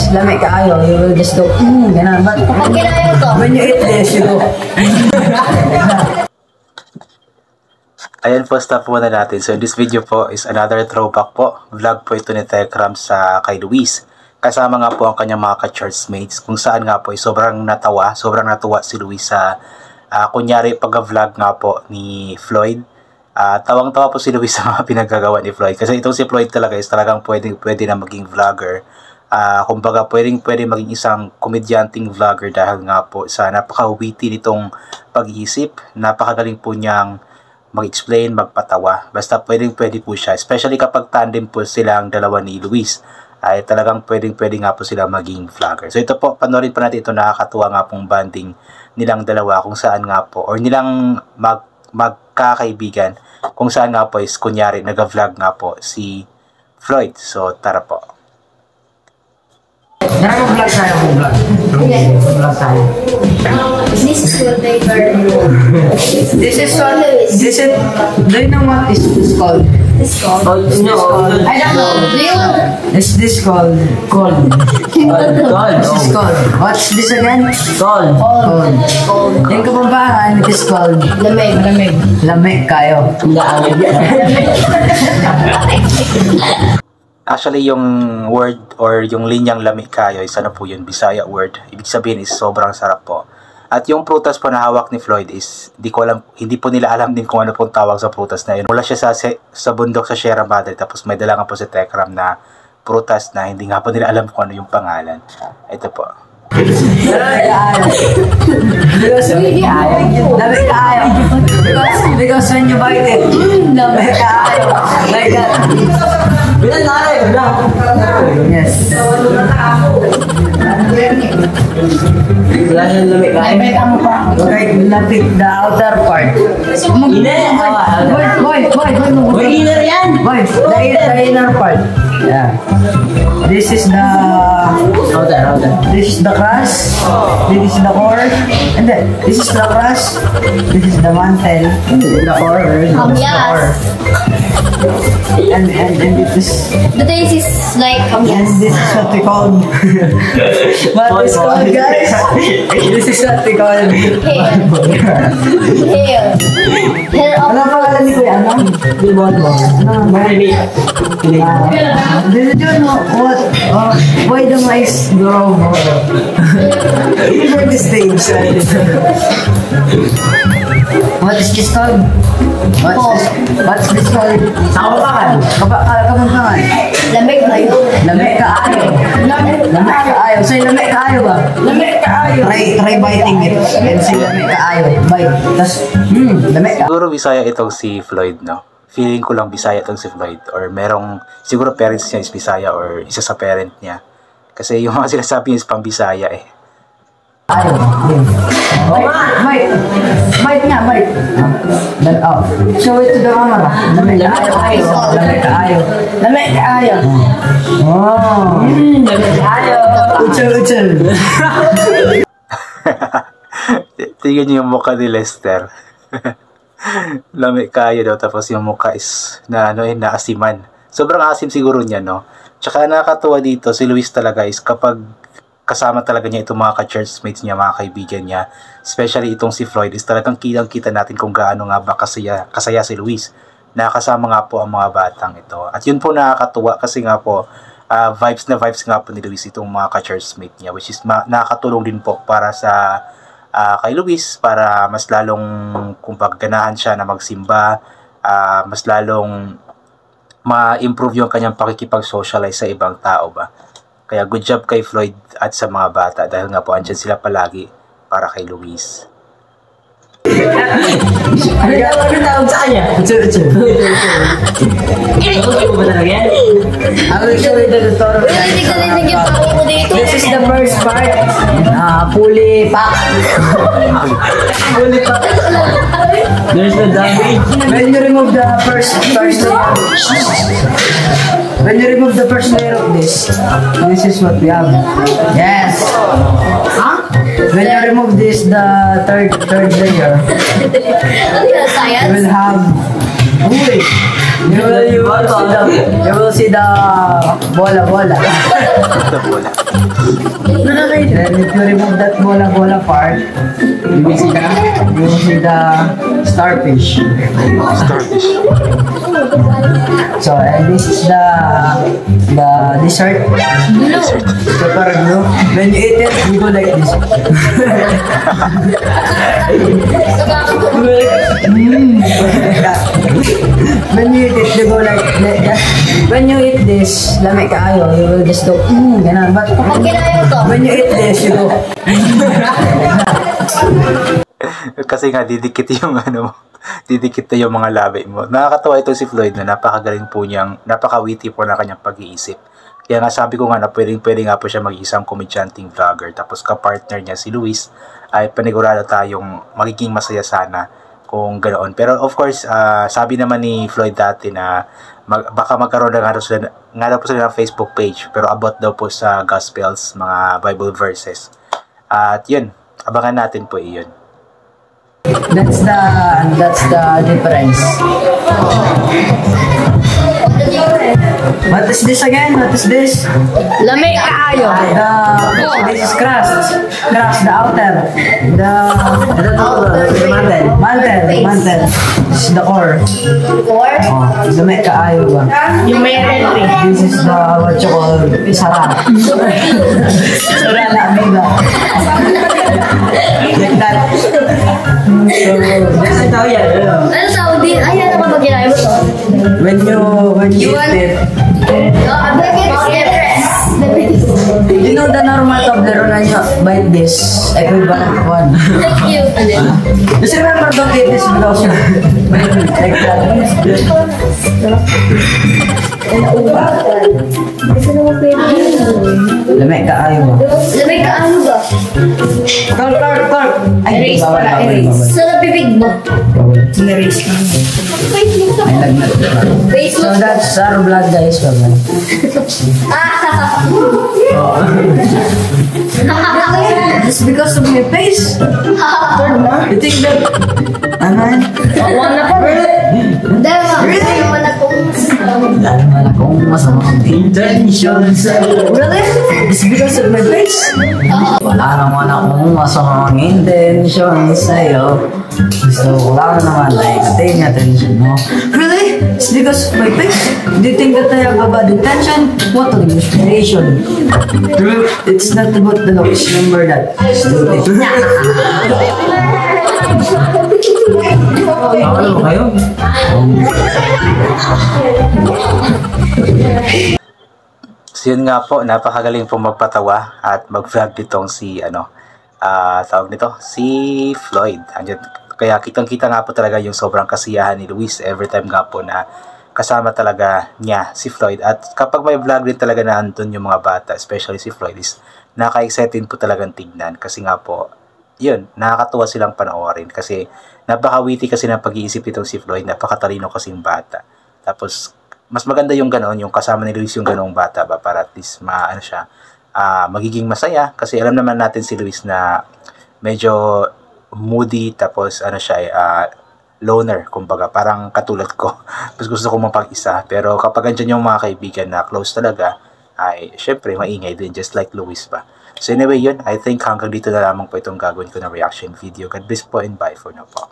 lamig kaayo, you will just go, ganun. But Kapag kinayo to. when you eat this, you go, Ayan po, stop muna natin. So in this video po is another throwback po. Vlog po ito ni Tekram sa kay Luis. Kasama nga po ang kanyang mga ka-churchmates. Kung saan nga po ay sobrang natuwa si Luis sa kunyari pag-vlog nga po ni Floyd. Tawang-tawa po si Luis sa mga pinagagawa ni Floyd. Kasi itong si Floyd talaga is talagang pwede na maging vlogger. Kumbaga pwede maging isang komedyanting vlogger dahil nga po sa napaka-witty nitong pag-iisip. Napakagaling po niyang mag-explain, magpatawa. Basta pwede po siya. Especially kapag tandem po silang dalawa ni Luis. Ay talagang pwede nga po sila maging vlogger. So ito po, panoorin pa natin ito. Nakakatuwa nga pong banding nilang dalawa kung saan nga po. Or nilang magkakaibigan. Kung saan nga po is kunyari nag-vlog nga po si Floyd. So tara po. vlog tayo, vlog. Vlog tayo. This is what they were. Do you know what is called? It's called. No. I don't know. Do you? Is this called? Cold. This is called. What's this again? Cold. Yung kapampangan is called. Lamig. Lamig kayo. Actually, yung word or yung linyang lamig kayo is ano po yun, Bisaya word. Ibig sabihin is sobrang sarap po. At yung prutas po na hawak ni Floyd is, hindi po nila alam din kung ano pong tawag sa prutas na yun. Mula siya sa bundok sa Sierra Madre, tapos may dala nga po si Tekram na prutas na hindi nga po nila alam kung ano yung pangalan. Ito po. Lamig kayo. Because when you bite it, lamig kayo. Like that. Yes. Okay, lapit the outer part. Boy, the inner part. Yeah. This is the This is the crust. This is the core. And then this is the crust. This is the mantle. The core. And it is. The taste is like And this is what we call. What is called, guys? This is what we call. Hair of. Ano pangalan ni Kuya? Ano? Billboard mo. Did you know what? Why the mice grow more? For the stage. What is this called? What's this called? Sa kapampangan. Kapampangan. Lamig kayo. Lamig kaayo. Lamig kaayo. Say lamig kaayo ba? Lamig kaayo. Try biting it. And say lamig kaayo. Bite. Tas, lamig ka. Siguro Bisaya itong si Floyd, no? Feeling ko lang Bisaya itong si Floyd. Or merong, siguro parents niya is Bisaya or isa sa parent niya. Kasi yung mga sinasabi niya is pang Bisaya eh. Ayaw. Bite nga, bite. Oh. Show it to the camera. Lamig kaayo. Lamig kaayo. Lamig kaayo. Oh. Lamig kaayo. Uchel. Tingnan niyo yung mukha ni Lester. Lamig kayo daw, tapos yung mukha is naasiman. Sobrang asim siguro niya, no? Tsaka nakakatuwa dito, si Luis talaga is kapag kasama talaga niya itong mga ka-churchmates niya, mga kaibigan niya, especially itong si Floyd, is talagang kitang-kita natin kung gaano nga ba kasaya si Luis. Nakasama nga po ang mga batang ito. At yun po nakakatuwa kasi nga po, vibes nga po ni Luis itong mga ka-churchmate niya, which is nakakatulong din po para sa kay Luis, para mas lalong ganahan siya na magsimba, mas lalong ma-improve yung kanyang pakikipag-socialize sa ibang tao ba. Kaya good job kay Floyd at sa mga bata dahil nga po andyan sila palagi para kay Luis. Ano tawag sa kanya? Uchel. Ano ba talaga yan? I will show you the tutorial. Hindi yung pako ko dito. This is the first part. Fully packed. Fully packed. There's the damage. When you remove the first layer. When you remove the first layer of this is what we have. Yes. Huh? When you remove this, the third layer, Science? you will have. You will see the bola. Ito po na. Then if you remove that bola part, you will see the starfish. So, and this is the dessert. So, parang no, when you eat it, you go like this. When you eat it, you go like that. When you eat this, lamig kaayo, you will just go, ganun. But Kapag kinayo to, when you eat this, you go, Kasi nga didikit yung ano mo, didikit na yung mga labi mo. Nakakatawa ito si Floyd na napakagaling po niyang, napaka-witty po na kanyang pag-iisip. Kaya nga sabi ko nga na pwede nga po siya mag-isang komedyanting vlogger. Tapos ka-partner niya si Luis ay panigurado tayong magiging masaya sana kung ganoon. Pero of course, sabi naman ni Floyd dati na baka magkaroon na nga daw po sila ng Facebook page. Pero about daw po sa Gospels, mga Bible verses. At yun, abangan natin po iyon. that's the difference. What is this again? What is this? lamig kaayo. This is crust, the outer, the mantle. This is the core. Or, Lamig kaayo ba? yung may red. This is the what you call sara. Sara na amiga. Like that. So, that's ito yan. Ano tawag din? Ay, ano kapag kinayo mo to? When you eat it, you know the normal Toblerone na bite this, equivalent one. Thank you. Just remember, don't eat this because you like that. Lamig ka ayaw mo. Lamig kaayo ba? Talk. Ay, Erase bawal. para erase. So, nabibig mo? Erase lang. Ay, lagnat. Face So mo? that's our vlog, guys. Bye-bye. Just because of my face? You think that... Ano yan? Dahil naman akong... Wala naman akong masamang intention sa'yo. Really? It's because of my face? Wala naman akong masamang intention sa'yo. Gusto ko lang naman like paying attention mo. Really? It's because of my face? Do you think that I have a bad intention? What an inspiration. It's not about the looks. Remember that. Stupid. Ano ba kayo? So yun nga po, napakagaling po magpatawa at mag-vlog ditong si tawag nito, si Floyd. Kaya kitang-kita nga po talaga yung sobrang kasiyahan ni Luis every time nga po na kasama talaga niya si Floyd. At kapag may vlog din talaga na andun yung mga bata, especially si Floyd, is naka-excited po talagang tignan. Kasi nga po, yun, nakakatuwa silang panoorin. Kasi napaka-witty kasi ng pag-iisip itong si Floyd, napakatalino kasing bata. Tapos, mas maganda yung ganoon, yung kasama ni Luis yung ganoong bata ba, para at least magiging masaya. Kasi alam naman natin si Luis na medyo moody, tapos loner, kumbaga, parang katulad ko. Mas gusto ko mapag-isa. Pero kapag andyan yung mga kaibigan na close talaga, ay syempre maingay din, just like Luis ba. So anyway yun, I think hanggang dito na lamang po itong gagawin ko na reaction video. God bless po and bye for now po.